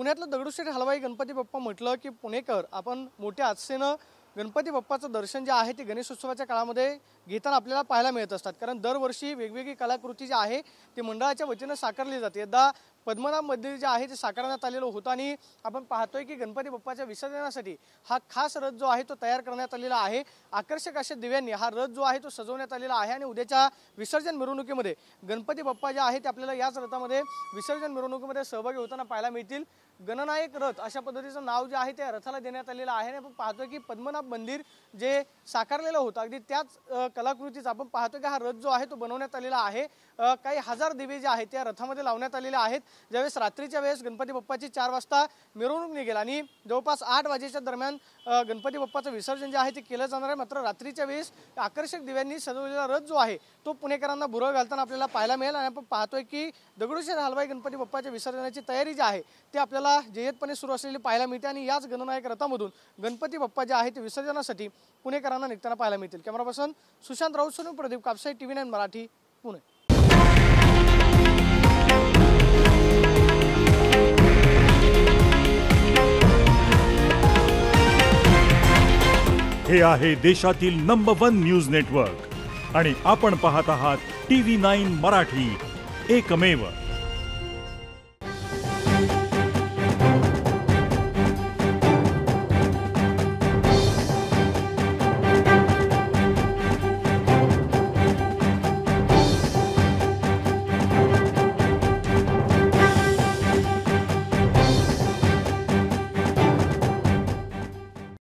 पुण्यातलं दगडूशेठ हलवाई गणपती बाप्पा म्हटलं की पुणेकर आपण मोठ्या आस्थेनं गणपती बाप्पाचं दर्शन जे आहे ते गणेशोत्सवाच्या काळामध्ये घेताना आपल्याला पाहायला मिळत असतात। कारण दरवर्षी वेगवेगळी कलाकृती जी आहे ती मंडळाच्या वतीनं साकारली जाते। यंदा पद्मनाभ मंदिर जे आहे ते साकारण्यात आलेलं होतं आणि आपण पाहतोय की गणपती बाप्पाच्या विसर्जनासाठी हा खास रथ जो आहे तो तयार करण्यात आलेला आहे। आकर्षक अशा दिव्यांनी हा रथ जो आहे तो सजवण्यात आलेला आहे आणि उद्याच्या विसर्जन मिरवणुकीमध्ये गणपती बाप्पा जे आहे ते आपल्याला याच रथामध्ये विसर्जन मिरवणुकीमध्ये सहभागी होताना पाहायला मिळतील। गणनायक रथ अशा पद्धतीचं नाव जे आहे त्या रथाला देण्यात आलेलं आहे। आपण पाहतोय की पद्मनाभ मंदिर जे साकारलेलं होतं अगदी त्याच कलाकृतीचा आपण पाहतोय की हा रथ जो आहे तो बनवण्यात आलेला आहे। काही हजार दिवे जे आहेत त्या रथामध्ये लावण्यात आलेले आहेत। ज्यावेळेस रात्रीच्या वेळेस गणपती बाप्पाची 4 वाजता मिरवणूक निघेल आणि जवळपास 8 वाजेच्या दरम्यान गणपती बाप्पाचं विसर्जन जे आहे ते केलं जाणार आहे। मात्र रात्रीच्या वेळेस आकर्षक दिव्यांनी सजवलेला रथ जो आहे तो पुणेकरांना भुरळ घालताना आपल्याला पाहायला मिळेल आणि आपण पाहतोय की दगडूशेठ हलवाई गणपती बाप्पाच्या विसर्जनाची तयारी जी आहे ते आपल्याला जय्यतपणे सुरू असलेली पाहायला मिळते आणि याच गणनायक रथामधून गणपती बाप्पा जे आहे ते विसर्जनासाठी पुणेकरांना निघताना पाहायला मिळतील। Camera person Sushant Raut Sonu Pradeep Kapse TV9 Marathi Pune. हे आहे देशातील नंबर 1 न्यूज नेटवर्क आणि आपण पाहत आहात TV9 मराठी, एकमेव।